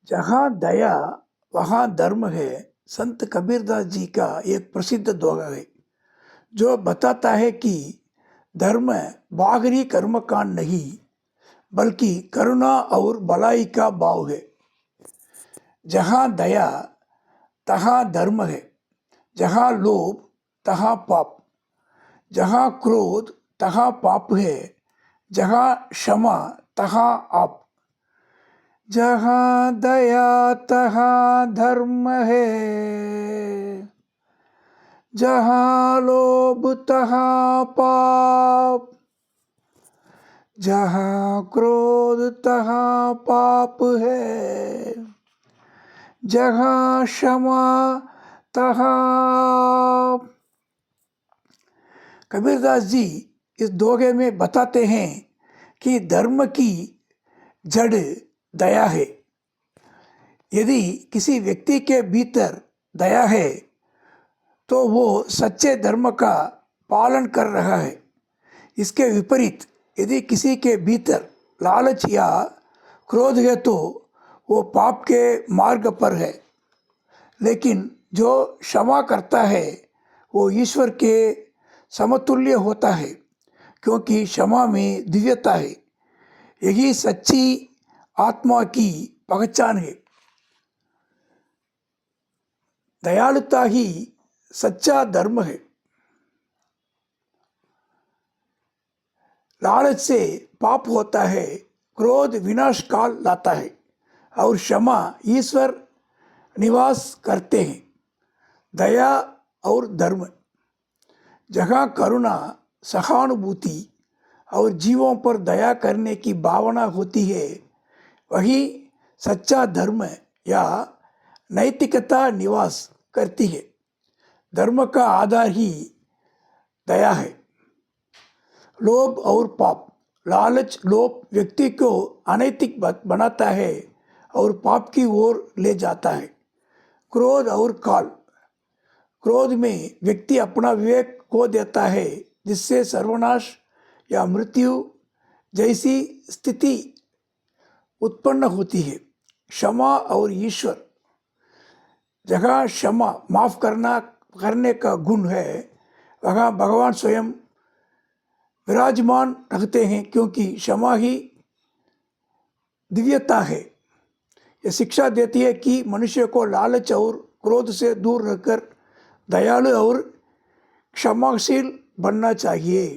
जहाँ दया वहाँ धर्म है। संत कबीरदास जी का एक प्रसिद्ध दोहा है जो बताता है कि धर्म बाहरी कर्मकांड नहीं बल्कि करुणा और भलाई का भाव है। जहाँ दया तहाँ धर्म है, जहाँ लोभ तहाँ पाप, जहाँ क्रोध तहाँ पाप है, जहाँ क्षमा तहाँ आप। जहाँ दया तहाँ धर्म है, जहाँ लोभ तहाँ पाप, जहाँ क्रोध तहाँ पाप है, जहाँ क्षमा तहाँ। कबीरदास जी इस दोहे में बताते हैं कि धर्म की जड़ दया है। यदि किसी व्यक्ति के भीतर दया है तो वो सच्चे धर्म का पालन कर रहा है। इसके विपरीत यदि किसी के भीतर लालच या क्रोध है तो वो पाप के मार्ग पर है। लेकिन जो क्षमा करता है वो ईश्वर के समतुल्य होता है, क्योंकि क्षमा में दिव्यता है। यही सच्ची आत्मा की पहचान है। दयालुता ही सच्चा धर्म है। लालच से पाप होता है, क्रोध विनाश काल लाता है और क्षमा ईश्वर निवास करते हैं। दया और धर्म, जहाँ करुणा, सहानुभूति और जीवों पर दया करने की भावना होती है, वही सच्चा धर्म या नैतिकता निवास करती है। धर्म का आधार ही दया है। लोभ और पाप, लालच लोभ व्यक्ति को अनैतिक बनाता है और पाप की ओर ले जाता है। क्रोध और काल, क्रोध में व्यक्ति अपना विवेक खो देता है, जिससे सर्वनाश या मृत्यु जैसी स्थिति उत्पन्न होती है। क्षमा और ईश्वर, जहाँ क्षमा माफ करने का गुण है, वहाँ भगवान स्वयं विराजमान रखते हैं, क्योंकि क्षमा ही दिव्यता है। यह शिक्षा देती है कि मनुष्य को लालच और क्रोध से दूर रहकर दयालु और क्षमाशील बनना चाहिए।